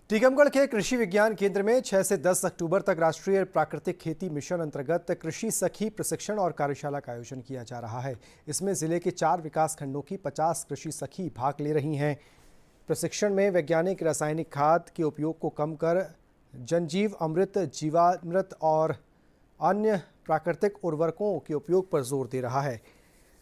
टीकमगढ़ के कृषि विज्ञान केंद्र में 6 से 10 अक्टूबर तक राष्ट्रीय प्राकृतिक खेती मिशन अंतर्गत कृषि सखी प्रशिक्षण और कार्यशाला का आयोजन किया जा रहा है। इसमें जिले के 4 विकास खंडों की 50 कृषि सखी भाग ले रही हैं। प्रशिक्षण में वैज्ञानिक रासायनिक खाद के उपयोग को कम कर जनजीव अमृत, जीवामृत और अन्य प्राकृतिक उर्वरकों के उपयोग पर जोर दे रहा है।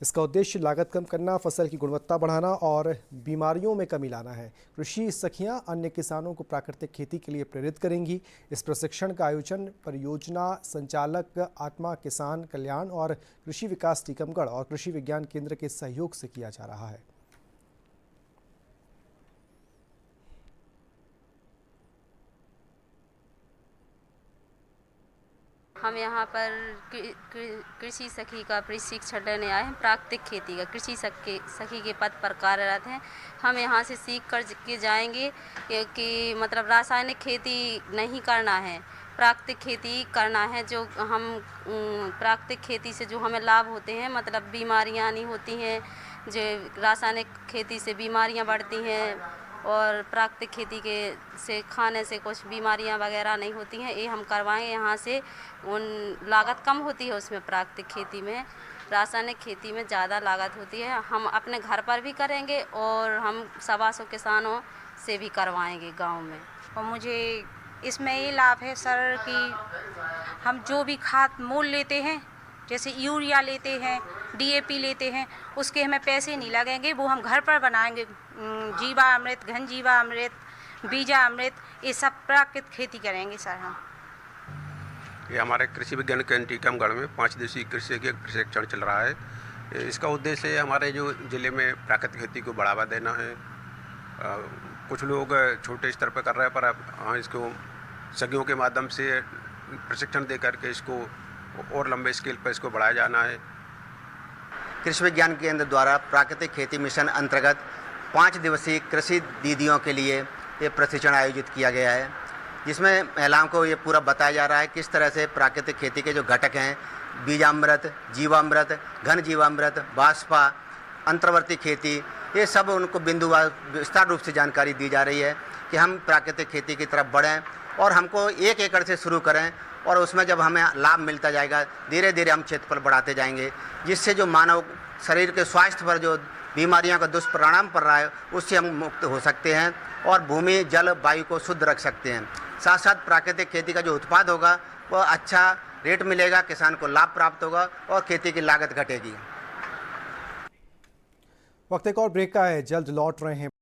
इसका उद्देश्य लागत कम करना, फसल की गुणवत्ता बढ़ाना और बीमारियों में कमी लाना है। कृषि सखियां अन्य किसानों को प्राकृतिक खेती के लिए प्रेरित करेंगी। इस प्रशिक्षण का आयोजन परियोजना संचालक आत्मा किसान कल्याण और कृषि विकास टीकमगढ़ और कृषि विज्ञान केंद्र के सहयोग से किया जा रहा है। हम यहाँ पर कृषि सखी का प्रशिक्षण लेने आए हैं। प्राकृतिक खेती का कृषि सखी के पद पर कार्यरत हैं। हम यहाँ से सीख कर के जाएंगे कि मतलब रासायनिक खेती नहीं करना है, प्राकृतिक खेती करना है। जो हम प्राकृतिक खेती से जो हमें लाभ होते हैं, मतलब बीमारियाँ नहीं होती हैं, जो रासायनिक खेती से बीमारियाँ बढ़ती हैं और प्राकृतिक खेती के से खाने से कुछ बीमारियां वगैरह नहीं होती हैं। ये हम करवाएंगे यहाँ से। उन लागत कम होती है उसमें, प्राकृतिक खेती में। रासायनिक खेती में ज़्यादा लागत होती है। हम अपने घर पर भी करेंगे और हम 125 किसानों से भी करवाएंगे गांव में। और मुझे इसमें ये लाभ है सर कि हम जो भी खाद मोल लेते हैं, जैसे यूरिया लेते हैं, DAP लेते हैं, उसके हमें पैसे नहीं लगेंगे। वो हम घर पर बनाएंगे। जीवामृत, घन जीवामृत, बीजामृत, ये सब प्राकृतिक खेती करेंगे सर हम। ये हमारे कृषि विज्ञान केंद्र टीकमगढ़ में 5 दिवसीय कृषि के प्रशिक्षण चल रहा है। इसका उद्देश्य हमारे जो ज़िले में प्राकृतिक खेती को बढ़ावा देना है। कुछ लोग छोटे स्तर पर कर रहे हैं, पर इसको सखियों के माध्यम से प्रशिक्षण दे करके इसको और लंबे स्केल पर इसको बढ़ाया जाना है। कृषि विज्ञान केंद्र द्वारा प्राकृतिक खेती मिशन अंतर्गत 5 दिवसीय कृषि दीदियों के लिए ये प्रशिक्षण आयोजित किया गया है, जिसमें महिलाओं को ये पूरा बताया जा रहा है किस तरह से प्राकृतिक खेती के जो घटक हैं, बीजामृत, जीवामृत, घन जीवामृत, बाष्पा, अंतर्वर्ती खेती, ये सब उनको बिंदुवार विस्तार रूप से जानकारी दी जा रही है कि हम प्राकृतिक खेती की तरफ बढ़ें और हमको 1 एकड़ से शुरू करें और उसमें जब हमें लाभ मिलता जाएगा, धीरे धीरे हम क्षेत्रफल बढ़ाते जाएंगे, जिससे जो मानव शरीर के स्वास्थ्य पर जो बीमारियों का दुष्परिणाम पड़ रहा है उससे हम मुक्त हो सकते हैं और भूमि, जल, वायु को शुद्ध रख सकते हैं। साथ साथ प्राकृतिक खेती का जो उत्पाद होगा वह अच्छा रेट मिलेगा, किसान को लाभ प्राप्त होगा और खेती की लागत घटेगी। वक्त एक और ब्रेक का है, जल्द लौट रहे हैं।